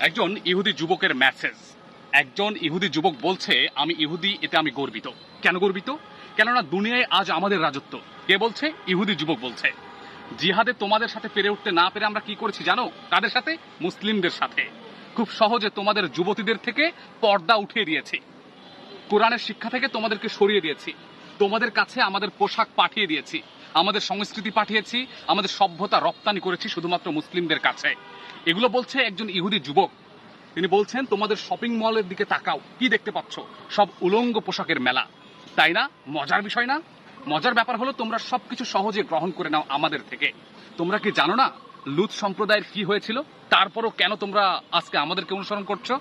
একজন ইহুদি যুবকের মেসেজ। একজন ইহুদি যুবক বলছে, আমি ইহুদি, এতে আমি গর্বিত। কেন গর্বিত? কেননা দুনিয়ায় আজ আমাদের রাজত্ব। কে বলছে? ইহুদি যুবক বলছে। জিহাদে তোমাদের সাথে পেরে উঠতে না পেরে আমরা কি করেছি জানো? কাদের সাথে? মুসলিমদের সাথে। খুব সহজে তোমাদের যুবতীদের থেকে পর্দা উঠিয়ে দিয়েছি, কোরআনের শিক্ষা থেকে তোমাদেরকে সরিয়ে দিয়েছি, তোমাদের কাছে আমাদের পোশাক পাঠিয়ে দিয়েছি, আমাদের সংস্কৃতি পাঠিয়েছি, আমাদের সভ্যতা রপ্তানি করেছি শুধুমাত্র মুসলিমদের কাছে। এগুলো বলছে একজন ইহুদি যুবক। তিনি বলছেন, তোমাদের শপিং মলের দিকে তাকাও, কি দেখতে পাচ্ছ? সব উলঙ্গ পোশাকের মেলা, তাই না? মজার বিষয় না? মজার ব্যাপার হলো তোমরা সবকিছু সহজে গ্রহণ করে নাও আমাদের থেকে। তোমরা কি জানো না লুত সম্প্রদায়ের কি হয়েছিল? তারপরও কেন তোমরা আজকে আমাদেরকে অনুসরণ করছো?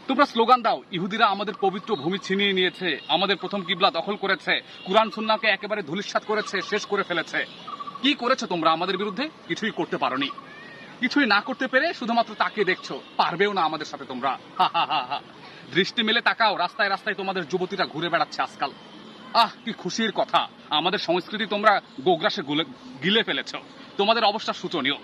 তোমরা স্লোগান দাও, ইহুদিরা আমাদের পবিত্র ভূমি ছিনিয়ে নিয়েছে, আমাদের প্রথম কিবলা দখল করেছে, কুরআন সুন্নাহকে একেবারে ধূলিসাৎ করেছে, শেষ করে ফেলেছে। কি করেছো তোমরা আমাদের বিরুদ্ধে? কিছুই করতে পারোনি। কিছুই না করতে পেরে শুধুমাত্র তাকিয়ে দেখছো, পারবেও না আমাদের সাথে তোমরা। হা হা হা হা। দৃষ্টি মেলে তাকাও, রাস্তায় রাস্তায় তোমাদের যুবতীরা ঘুরে বেড়াচ্ছে আজকাল। আহ, কি খুশির কথা! আমাদের সংস্কৃতি তোমরা গোগ্রাসে গিলে ফেলেছো। তোমাদের অবস্থা শোচনীয়।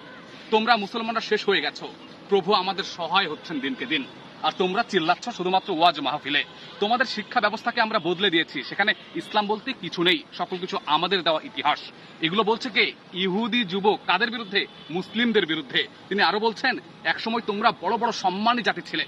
তোমরা মুসলমানরা শেষ হয়ে গেছো। প্রভু আমাদের সহায় হচ্ছেন দিনকে দিন, আর তোমরা চিল্লাচ্ছ শুধুমাত্র ওয়াজ মাহফিলে। তোমাদের শিক্ষা ব্যবস্থাকে আমরা বদলে দিয়েছি, সেখানে ইসলাম বলতে কিছু নেই, সকল কিছু আমাদের দেওয়া ইতিহাস। এগুলো বলছে কে? ইহুদি যুবক। কাদের বিরুদ্ধে? মুসলিমদের বিরুদ্ধে। তিনি আরো বলছেন, একসময় তোমরা বড় বড় সম্মানী জাতি ছিলে,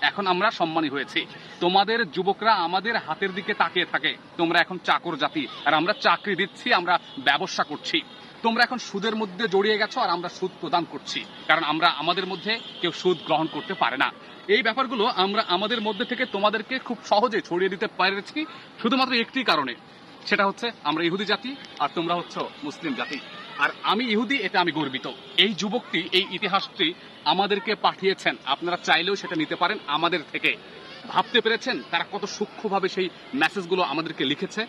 এখন আমরা সম্মানী হয়েছি। তোমাদের যুবকরা আমাদের হাতের দিকে তাকিয়ে থাকে, তোমরা এখন চাকর জাতি, আর আমরা চাকরি দিচ্ছি, আমরা ব্যবসা করছি। তোমরা এখন সুদের মধ্যে জড়িয়ে গেছো, আর আমরা সুদ প্রদান করছি, কারণ আমরা আমাদের মধ্যে কেউ সুদ গ্রহণ করতে পারে না। এই ব্যাপারগুলো আমরা আমাদের মধ্যে থেকে তোমাদেরকে খুব সহজে ছড়িয়ে দিতে পেরেছি শুধুমাত্র একটি কারণে, সেটা হচ্ছে আমরা ইহুদি জাতি আর তোমরা হচ্ছে মুসলিম জাতি। আর আমি ইহুদি, এতে আমি গর্বিত। এই যুবকটি এই ইতিহাসটি আমাদেরকে পাঠিয়েছেন, আপনারা চাইলেও সেটা নিতে পারেন আমাদের থেকে। ভাবতে পেরেছেন তারা কত সূক্ষ্মভাবে সেই মেসেজগুলো আমাদেরকে লিখেছে?